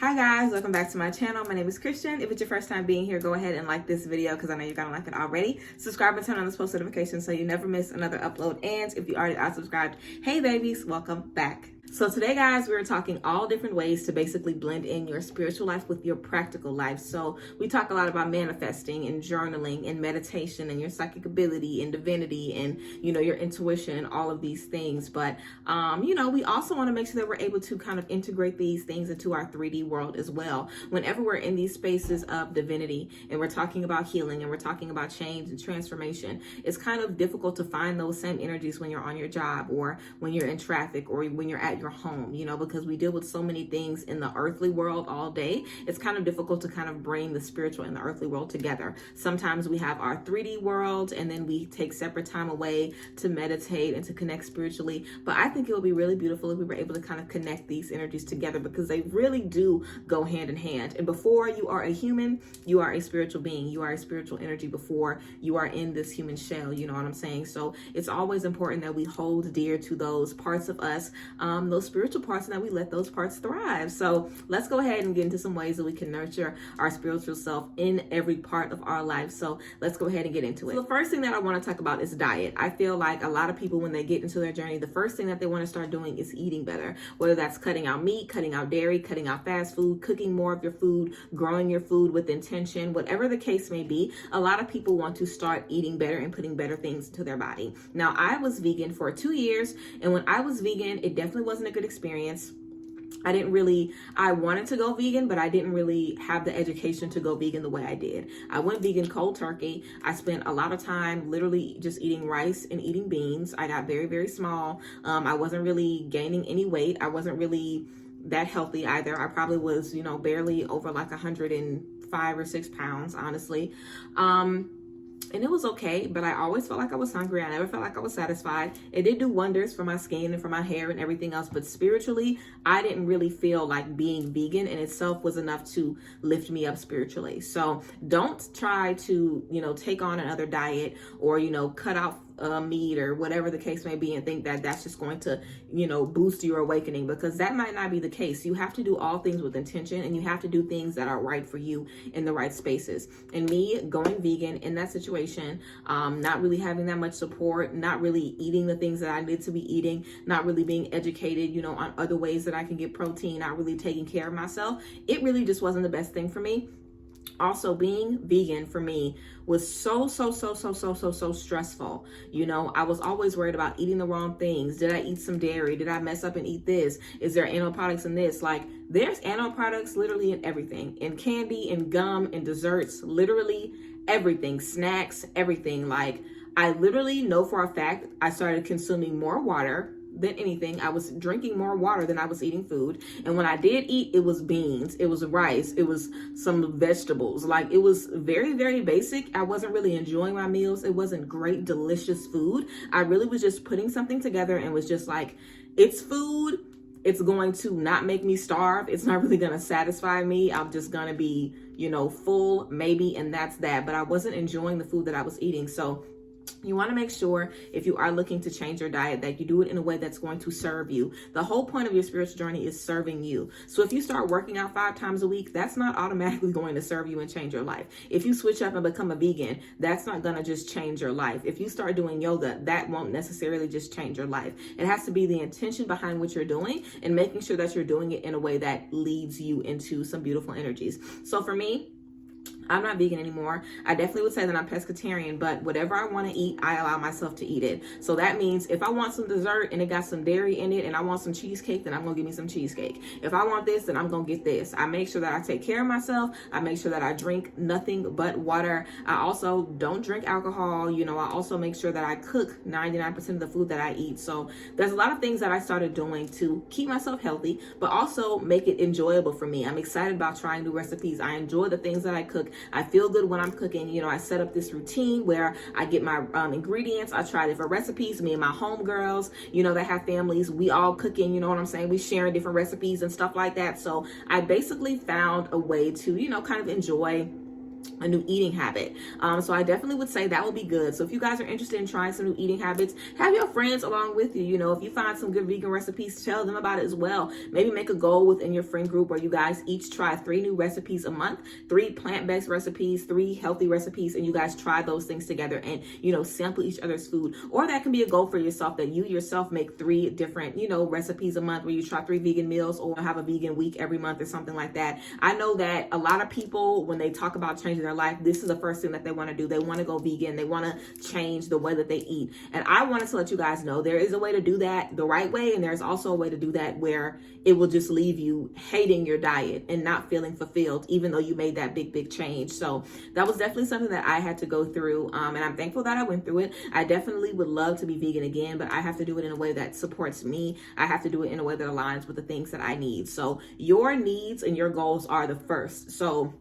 Hi guys, welcome back to my channel. My name is Christian. If it's your first time being here, go ahead and like this video because I know you're gonna like it already. Subscribe and turn on those post notifications so you never miss another upload. And if you already are subscribed, hey babies, welcome back. So today guys, we're talking all different ways to basically blend in your spiritual life with your practical life. So we talk a lot about manifesting and journaling and meditation and your psychic ability and divinity and, your intuition and all of these things. But, we also want to make sure that we're able to kind of integrate these things into our 3D world as well. Whenever we're in these spaces of divinity and we're talking about healing and we're talking about change and transformation, it's kind of difficult to find those same energies when you're on your job or when you're in traffic or when you're at your home, because we deal with so many things in the earthly world all day. It's kind of difficult to kind of bring the spiritual and the earthly world together. Sometimes we have our 3D world and then we take separate time away to meditate and to connect spiritually. But I think it would be really beautiful if we were able to kind of connect these energies together because they really do go hand in hand. And before you are a human, you are a spiritual being. You are a spiritual energy before you are in this human shell. You know what I'm saying? So it's always important that we hold dear to those parts of us, those spiritual parts, and that we let those parts thrive. So let's go ahead and get into some ways that we can nurture our spiritual self in every part of our life. So let's go ahead and get into it. So the first thing that I want to talk about is diet. I feel like a lot of people, when they get into their journey, the first thing that they want to start doing is eating better, whether that's cutting out meat, cutting out dairy, cutting out fast food, cooking more of your food, growing your food with intention, whatever the case may be. A lot of people want to start eating better and putting better things into their body. Now, I was vegan for 2 years, and when I was vegan, it definitely wasn't a good experience. I wanted to go vegan, but I didn't really have the education to go vegan the way I did. I went vegan cold turkey. I spent a lot of time literally just eating rice and eating beans. I got very, very small. I wasn't really gaining any weight. I wasn't really that healthy either. I probably was, barely over like 105 or 6 pounds, honestly. And it was okay, but I always felt like I was hungry. I never felt like I was satisfied. It did do wonders for my skin and for my hair and everything else, but spiritually, I didn't really feel like being vegan in itself was enough to lift me up spiritually. So don't try to, take on another diet or, cut out meat or whatever the case may be and think that that's just going to, boost your awakening, because that might not be the case. You have to do all things with intention, and you have to do things that are right for you in the right spaces. And me going vegan in that situation, not really having that much support, not really eating the things that I need to be eating, not really being educated, on other ways that I can get protein, not really taking care of myself, it really just wasn't the best thing for me. Also, being vegan for me was so stressful. I was always worried about eating the wrong things. Did I eat some dairy? Did I mess up and eat this? Is there animal products in this? Like, there's animal products literally in everything, in candy, in gum, in desserts, literally everything, snacks, everything. Like, I literally know for a fact I started consuming more water than anything. I was drinking more water than I was eating food. And when I did eat, it was beans, it was rice, it was some vegetables. Like, it was very, very basic. I wasn't really enjoying my meals. It wasn't great, delicious food. I really was just putting something together and was just like, it's food. It's going to not make me starve. It's not really going to satisfy me. I'm just going to be, full maybe. And that's that. But I wasn't enjoying the food that I was eating. So you want to make sure, if you are looking to change your diet, that you do it in a way that's going to serve you. The whole point of your spiritual journey is serving you. So if you start working out 5 times a week, that's not automatically going to serve you and change your life. If you switch up and become a vegan, that's not going to just change your life. If you start doing yoga, that won't necessarily just change your life. It has to be the intention behind what you're doing and making sure that you're doing it in a way that leads you into some beautiful energies. So for me, I'm not vegan anymore. I definitely would say that I'm pescatarian, but whatever I want to eat, I allow myself to eat it. So that means if I want some dessert and it got some dairy in it and I want some cheesecake, then I'm going to give me some cheesecake. If I want this, then I'm going to get this. I make sure that I take care of myself. I make sure that I drink nothing but water. I also don't drink alcohol. I also make sure that I cook 99% of the food that I eat. So there's a lot of things that I started doing to keep myself healthy, but also make it enjoyable for me. I'm excited about trying new recipes. I enjoy the things that I cook. I feel good when I'm cooking. I set up this routine where I get my ingredients. I try different recipes. Me and my homegirls, that have families, we all cooking, you know what I'm saying? We sharing different recipes and stuff like that. So I basically found a way to, kind of enjoy a new eating habit. So I definitely would say that would be good. So if you guys are interested in trying some new eating habits, have your friends along with you. You know, if you find some good vegan recipes, tell them about it as well. Maybe make a goal within your friend group where you guys each try 3 new recipes a month, 3 plant-based recipes, 3 healthy recipes, and you guys try those things together and, you know, sample each other's food. Or that can be a goal for yourself, that you yourself make 3 different, you know, recipes a month where you try 3 vegan meals, or have a vegan week every month or something like that. I know that a lot of people, when they talk about changing their life, this is the first thing that they want to do. They want to go vegan. They want to change the way that they eat. And I wanted to let you guys know there is a way to do that the right way, and there's also a way to do that where it will just leave you hating your diet and not feeling fulfilled, even though you made that big change. So that was definitely something that I had to go through, and I'm thankful that I went through it. I definitely would love to be vegan again, but I have to do it in a way that supports me. I have to do it in a way that aligns with the things that I need. So your needs and your goals are the first. So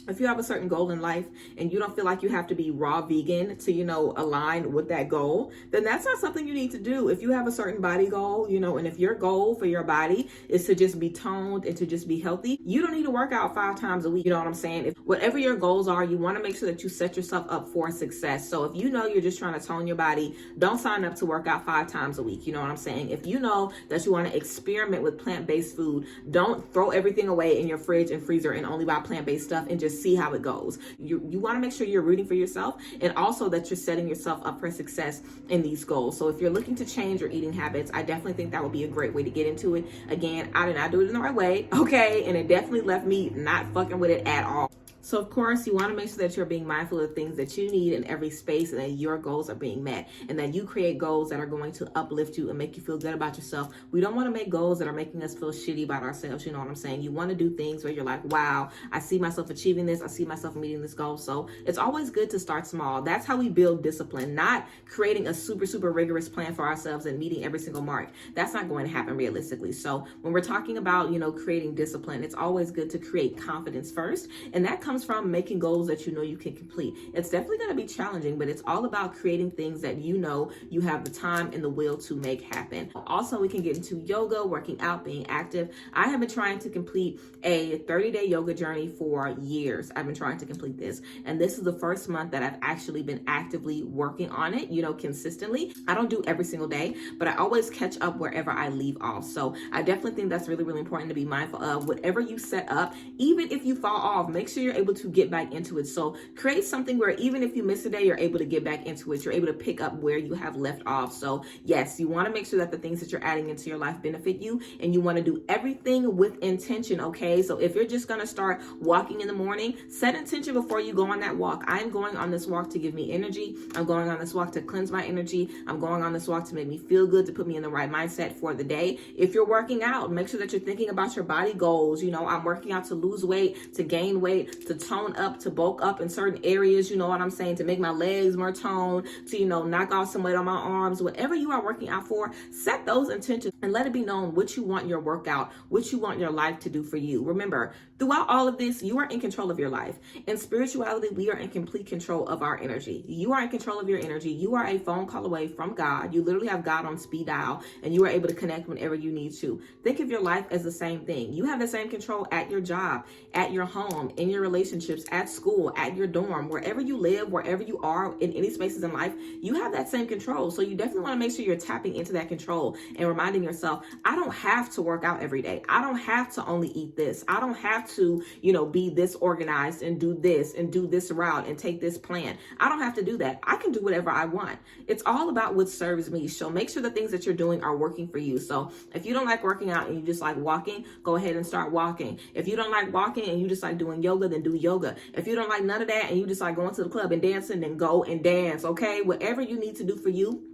if you have a certain goal in life and you don't feel like you have to be raw vegan to, you know, align with that goal, then that's not something you need to do. If you have a certain body goal, you know, and if your goal for your body is to just be toned and to just be healthy, you don't need to work out 5 times a week. You know what I'm saying? If whatever your goals are, you want to make sure that you set yourself up for success. So if you know you're just trying to tone your body, don't sign up to work out 5 times a week. You know what I'm saying? If you know that you want to experiment with plant-based food, don't throw everything away in your fridge and freezer and only buy plant-based stuff and just see how it goes. You want to make sure you're rooting for yourself, and also that you're setting yourself up for success in these goals. So if you're looking to change your eating habits, I definitely think that would be a great way to get into it. Again, I did not do it in the right way, okay? And it definitely left me not fucking with it at all. So of course, you want to make sure that you're being mindful of things that you need in every space, and that your goals are being met, and that you create goals that are going to uplift you and make you feel good about yourself. We don't want to make goals that are making us feel shitty about ourselves. You know what I'm saying? You want to do things where you're like, wow, I see myself achieving this. I see myself meeting this goal. So it's always good to start small. That's how we build discipline, not creating a super rigorous plan for ourselves and meeting every single mark. That's not going to happen realistically. So when we're talking about, you know, creating discipline, it's always good to create confidence first. And that comes from making goals that you know you can complete. It's definitely going to be challenging, but it's all about creating things that you know you have the time and the will to make happen. Also, we can get into yoga, working out, being active. I have been trying to complete a 30-day yoga journey for years. I've been trying to complete this, and this is the first month that I've actually been actively working on it, you know, consistently. I don't do every single day, but I always catch up wherever I leave off. So I definitely think that's really important to be mindful of. Whatever you set up, even if you fall off, make sure you're able to get back into it. So create something where even if you miss a day, you're able to get back into it. You're able to pick up where you have left off. So yes, you want to make sure that the things that you're adding into your life benefit you, and you want to do everything with intention, okay? So if you're just going to start walking in the morning, set intention before you go on that walk. I'm going on this walk to give me energy. I'm going on this walk to cleanse my energy. I'm going on this walk to make me feel good, to put me in the right mindset for the day. If you're working out, make sure that you're thinking about your body goals. You know, I'm working out to lose weight, to gain weight, to tone up, to bulk up in certain areas, you know what I'm saying, to make my legs more toned, to, you know, knock off some weight on my arms. Whatever you are working out for, set those intentions and let it be known what you want your workout, what you want your life to do for you. Remember, throughout all of this, you are in control of your life. In spirituality, we are in complete control of our energy. You are in control of your energy. You are a phone call away from God. You literally have God on speed dial, and you are able to connect whenever you need to. Think of your life as the same thing. You have the same control at your job, at your home, in your relationships, at school, at your dorm, wherever you live, wherever you are in any spaces in life, you have that same control. So you definitely want to make sure you're tapping into that control and reminding yourself, I don't have to work out every day. I don't have to only eat this. I don't have to, you know, be this organized and do this route and take this plan. I don't have to do that. I can do whatever I want. It's all about what serves me. So make sure the things that you're doing are working for you. So if you don't like working out and you just like walking, go ahead and start walking. If you don't like walking and you just like doing yoga, then do yoga. If you don't like none of that and you just like going to the club and dancing, then go and dance, okay? Whatever you need to do for you,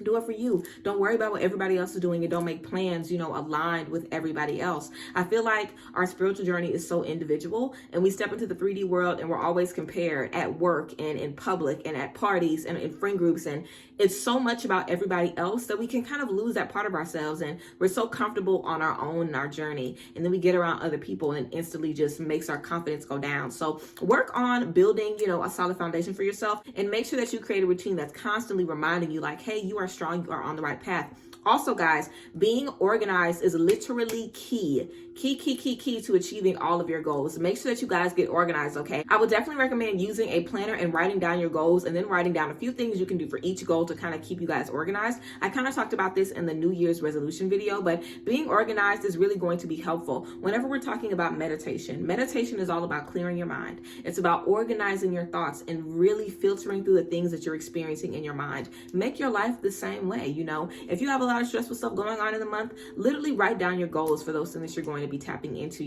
do it for you. Don't worry about what everybody else is doing, and don't make plans, you know, aligned with everybody else. I feel like our spiritual journey is so individual, and we step into the 3D world and we're always compared at work and in public and at parties and in friend groups, and it's so much about everybody else that we can kind of lose that part of ourselves, and we're so comfortable on our own in our journey, and then we get around other people and it instantly just makes our confidence go down. So work on building, you know, a solid foundation for yourself, and make sure that you create a routine that's constantly reminding you like, hey, you are strong, you are on the right path. Also, guys, being organized is literally key to achieving all of your goals. Make sure that you guys get organized, okay? I would definitely recommend using a planner and writing down your goals, and then writing down a few things you can do for each goal to kind of keep you guys organized. I kind of talked about this in the New Year's resolution video, but being organized is really going to be helpful whenever we're talking about meditation. Meditation is all about clearing your mind. It's about organizing your thoughts and really filtering through the things that you're experiencing in your mind. Make your life the same way. If you have a lot of stressful stuff going on in the month, literally write down your goals for those things that you're going to be tapping into.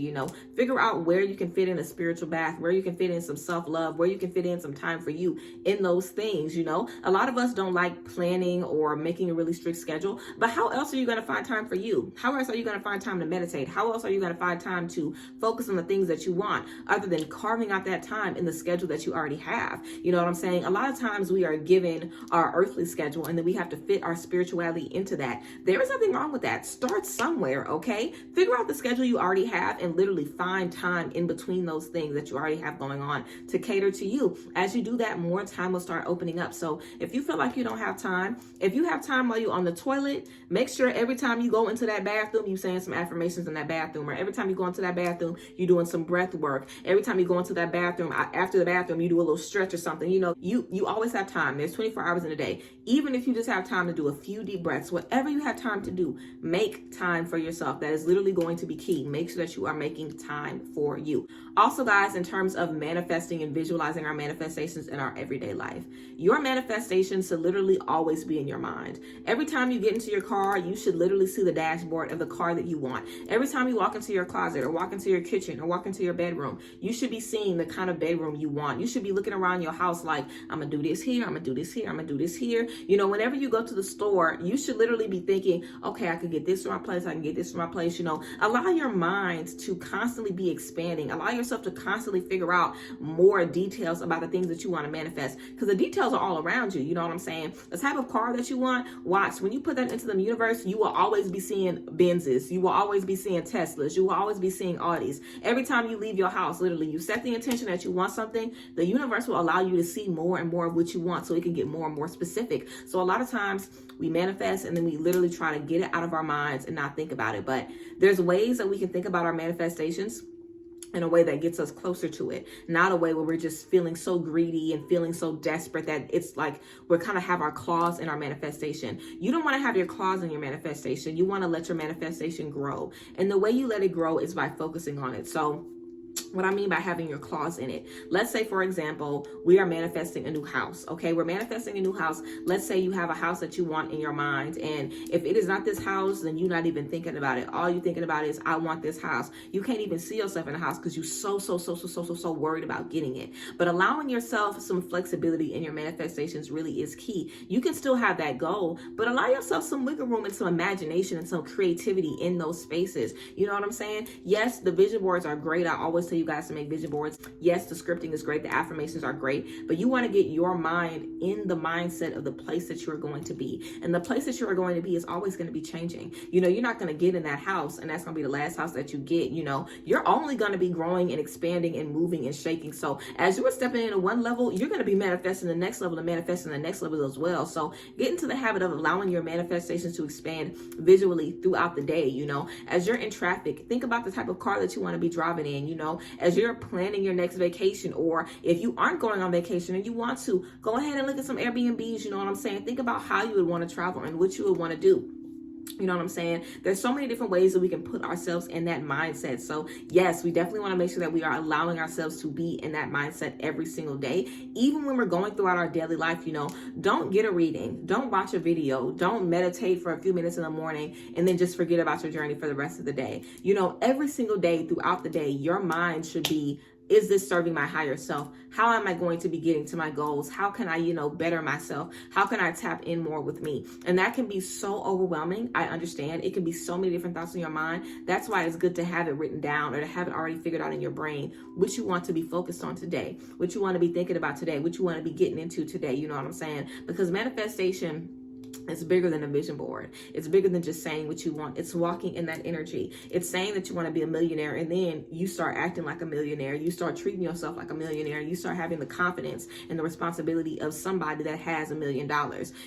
Figure out where you can fit in a spiritual bath, where you can fit in some self-love, where you can fit in some time for you in those things. A lot of us don't like planning or making a really strict schedule, but how else are you going to find time for you? How else are you going to find time to meditate? How else are you going to find time to focus on the things that you want, other than carving out that time in the schedule that you already have? You know what I'm saying? A lot of times we are given our earthly schedule, and then we have to fit our spirituality into that. There is nothing wrong with that. Start somewhere, okay? Figure out the schedule you already have and literally find time in between those things that you already have going on to cater to you. As you do that, more time will start opening up. So if you feel like you don't have time, if you have time while you're on the toilet, make sure every time you go into that bathroom, you're saying some affirmations in that bathroom, or every time you go into that bathroom, you're doing some breath work. Every time you go into that bathroom, after the bathroom, you do a little stretch or something. You always have time. There's 24 hours in a day. Even if you just have time to do a few deep breaths, whatever you have time to do, make time for yourself. That is literally going to be key. Make sure that you are making time for you. Also, guys, in terms of manifesting and visualizing our manifestations in our everyday life, your manifestations should literally always be in your mind. Every time you get into your car, you should literally see the dashboard of the car that you want. Every time you walk into your closet or walk into your kitchen or walk into your bedroom, you should be seeing the kind of bedroom you want. You should be looking around your house like, I'm gonna do this here, I'm gonna do this here, I'm gonna do this here. Whenever you go to the store, you should literally be thinking, okay, I could get this from my place, I can get this from my place. Allow your mind to constantly be expanding. Allow yourself to constantly figure out more details about the things that you want to manifest, because the details are all around you. You know what I'm saying? The type of car that you want, watch. When you put that into the universe, you will always be seeing Benzes. You will always be seeing Teslas. You will always be seeing Audis. Every time you leave your house, literally, you set the intention that you want something, the universe will allow you to see more and more of what you want, so it can get more and more specific. So a lot of times we manifest and then we literally try to get it out of our minds and not think about it. But there's ways that we can think about our manifestations in a way that gets us closer to it, not a way where we're just feeling so greedy and feeling so desperate that it's like we're kind of have our claws in our manifestation. You don't want to have your claws in your manifestation. You want to let your manifestation grow. And the way you let it grow is by focusing on it. So what I mean by having your claws in it. Let's say, for example, we are manifesting a new house. Okay, we're manifesting a new house. Let's say you have a house that you want in your mind, and if it is not this house, then you're not even thinking about it. All you're thinking about is, I want this house. You can't even see yourself in a house because you're so worried about getting it. But allowing yourself some flexibility in your manifestations really is key. You can still have that goal, but allow yourself some wiggle room and some imagination and some creativity in those spaces. You know what I'm saying? Yes, the vision boards are great. I always tell you guys to make vision boards. Yes, the scripting is great. The affirmations are great, but you want to get your mind in the mindset of the place that you're going to be. And the place that you are going to be is always going to be changing. You're not going to get in that house and that's going to be the last house that you get. You're only going to be growing and expanding and moving and shaking. So as you are stepping into one level, you're going to be manifesting the next level and manifesting the next level as well. So get into the habit of allowing your manifestations to expand visually throughout the day. As you're in traffic, think about the type of car that you want to be driving in. As you're planning your next vacation, or if you aren't going on vacation and you want to, go ahead and look at some Airbnbs. You know what I'm saying? Think about how you would want to travel and what you would want to do. You know what I'm saying? There's so many different ways that we can put ourselves in that mindset. So yes, we definitely want to make sure that we are allowing ourselves to be in that mindset every single day. Even when we're going throughout our daily life, don't get a reading, don't watch a video, don't meditate for a few minutes in the morning and then just forget about your journey for the rest of the day. Every single day throughout the day, your mind should be, is this serving my higher self? How am I going to be getting to my goals? How can I, better myself? How can I tap in more with me? And that can be so overwhelming. I understand. It can be so many different thoughts in your mind. That's why it's good to have it written down, or to have it already figured out in your brain, what you want to be focused on today, what you want to be thinking about today, what you want to be getting into today. You know what I'm saying? Because manifestation It's bigger than a vision board. It's bigger than just saying what you want. It's walking in that energy. It's saying that you want to be a millionaire, and then you start acting like a millionaire. You start treating yourself like a millionaire. You start having the confidence and the responsibility of somebody that has $1 million.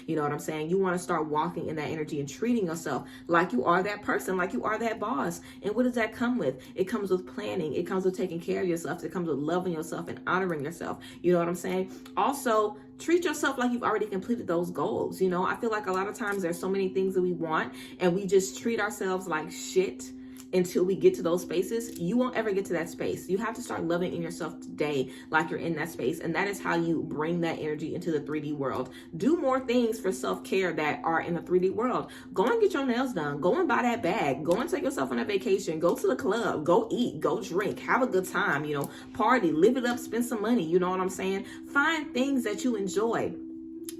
You know what I'm saying? You want to start walking in that energy and treating yourself like you are that person, like you are that boss. And what does that come with? It comes with planning. It comes with taking care of yourself. It comes with loving yourself and honoring yourself. You know what I'm saying? Also, treat yourself like you've already completed those goals. You know, I feel like a lot of times there's so many things that we want and we just treat ourselves like shit until we get to those spaces. You won't ever get to that space. You have to start loving in yourself today like you're in that space. And that is how you bring that energy into the 3D world. Do more things for self-care that are in the 3D world. Go and get your nails done. Go and buy that bag. Go and take yourself on a vacation. Go to the club. Go eat. Go drink. Have a good time. You know, party. Live it up. Spend some money. You know what I'm saying? Find things that you enjoy.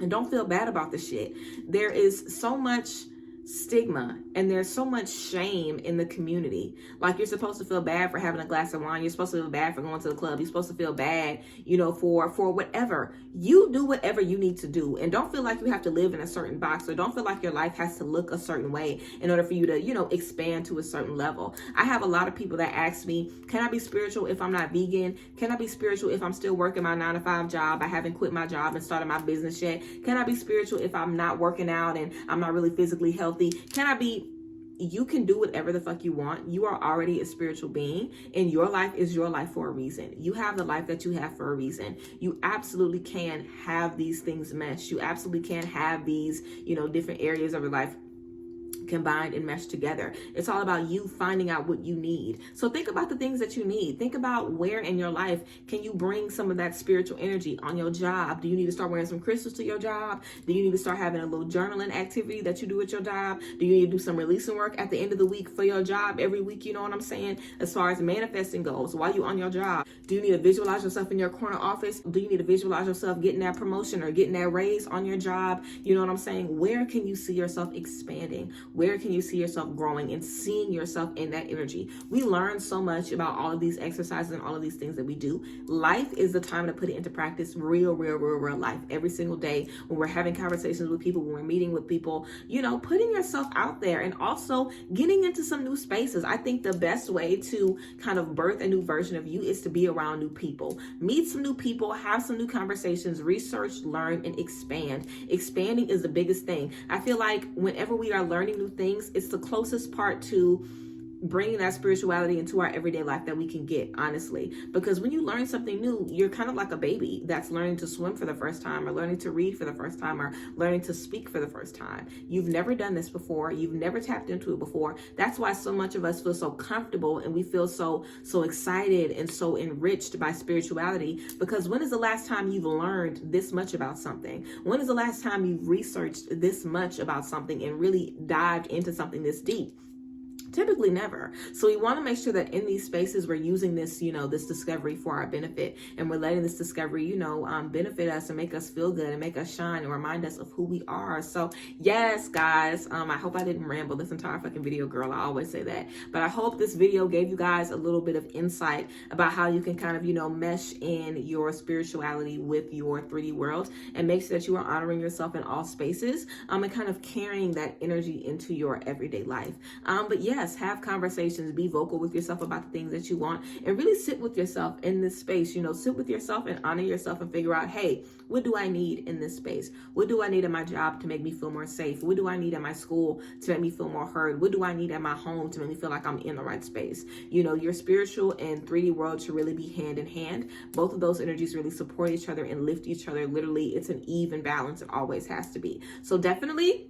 And don't feel bad about the shit. There is so much stigma and there's so much shame in the community. Like, you're supposed to feel bad for having a glass of wine. You're supposed to feel bad for going to the club. You're supposed to feel bad, you know, for whatever. You do whatever you need to do, and don't feel like you have to live in a certain box, or don't feel like your life has to look a certain way in order for you to, you know, expand to a certain level. I have a lot of people that ask me, can I be spiritual if I'm not vegan? Can I be spiritual if I'm still working my 9-to-5 job? I haven't quit my job and started my business yet. Can I be spiritual if I'm not working out and I'm not really physically healthy? Can I be? You can do whatever the fuck you want. You are already a spiritual being, and your life is your life for a reason. You have the life that you have for a reason. You absolutely can have these things mesh. You absolutely can have these, you know, different areas of your life combined and meshed together. It's all about you finding out what you need. So think about the things that you need. Think about where in your life can you bring some of that spiritual energy on your job. Do you need to start wearing some crystals to your job? Do you need to start having a little journaling activity that you do at your job? Do you need to do some releasing work at the end of the week for your job every week? You know what I'm saying? As far as manifesting goes, while you're on your job, do you need to visualize yourself in your corner office? Do you need to visualize yourself getting that promotion or getting that raise on your job? You know what I'm saying? Where can you see yourself expanding? Where can you see yourself growing and seeing yourself in that energy? We learn so much about all of these exercises and all of these things that we do. Life is the time to put it into practice. Real life. Every single day when we're having conversations with people, when we're meeting with people, you know, putting yourself out there and also getting into some new spaces. I think the best way to kind of birth a new version of you is to be around new people. Meet some new people, have some new conversations, research, learn, and expand. Expanding is the biggest thing. I feel like whenever we are learning new things, it's the closest part to bringing that spirituality into our everyday life that we can get, honestly. Because when you learn something new, you're kind of like a baby that's learning to swim for the first time, or learning to read for the first time, or learning to speak for the first time. You've never done this before. You've never tapped into it before. That's why so much of us feel so comfortable and we feel so excited and so enriched by spirituality. Because when is the last time you've learned this much about something? When is the last time you've researched this much about something and really dived into something this deep? Typically never. So we want to make sure that in these spaces we're using this, you know, this discovery for our benefit, and we're letting this discovery, you know, benefit us and make us feel good and make us shine and remind us of who we are. So yes, guys, I hope I didn't ramble this entire fucking video, girl. I always say that, but I hope this video gave you guys a little bit of insight about how you can kind of, you know, mesh in your spirituality with your 3D world and make sure that you are honoring yourself in all spaces, and kind of carrying that energy into your everyday life. But yes, have conversations, be vocal with yourself about the things that you want, and really sit with yourself in this space. You know, sit with yourself and honor yourself and figure out, hey, what do I need in this space? What do I need in my job to make me feel more safe? What do I need in my school to make me feel more heard? What do I need at my home to make me feel like I'm in the right space? You know, your spiritual and 3D world should really be hand in hand. Both of those energies really support each other and lift each other. Literally, it's an even balance. It always has to be. So definitely,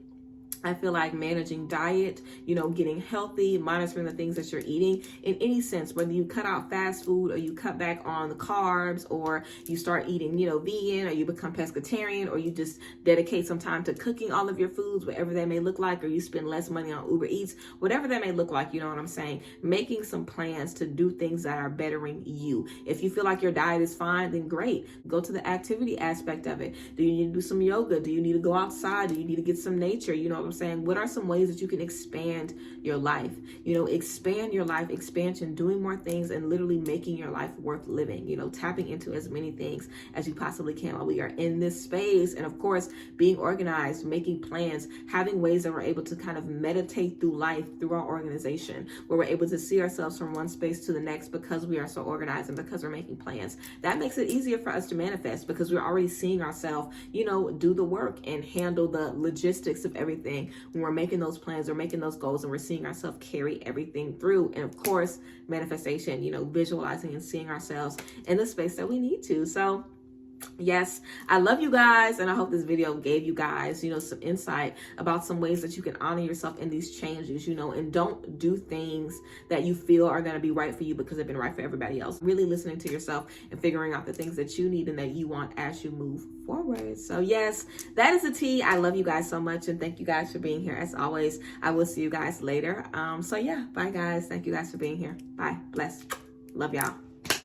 I feel like managing diet, you know, getting healthy, monitoring the things that you're eating in any sense, whether you cut out fast food or you cut back on the carbs, or you start eating, you know, vegan, or you become pescatarian, or you just dedicate some time to cooking all of your foods, whatever that may look like, or you spend less money on Uber Eats, whatever that may look like, you know what I'm saying? Making some plans to do things that are bettering you. If you feel like your diet is fine, then great. Go to the activity aspect of it. Do you need to do some yoga? Do you need to go outside? Do you need to get some nature? You know what I'm saying? What are some ways that you can expand your life? You know, expand your life, expansion, doing more things and literally making your life worth living, you know, tapping into as many things as you possibly can while we are in this space. And of course, being organized, making plans, having ways that we're able to kind of meditate through life, through our organization, where we're able to see ourselves from one space to the next because we are so organized and because we're making plans. That makes it easier for us to manifest because we're already seeing ourselves, you know, do the work and handle the logistics of everything. When we're making those plans, we're making those goals, and we're seeing ourselves carry everything through. And of course, manifestation, you know, visualizing and seeing ourselves in the space that we need to. So yes, I love you guys, and I hope this video gave you guys, you know, some insight about some ways that you can honor yourself in these changes, you know, and don't do things that you feel are going to be right for you because they've been right for everybody else. Really listening to yourself and figuring out the things that you need and that you want as you move forward. So yes, that is the tea. I love you guys so much, and thank you guys for being here. As always, I will see you guys later. So yeah, bye guys. Thank you guys for being here. Bye. Bless. Love y'all.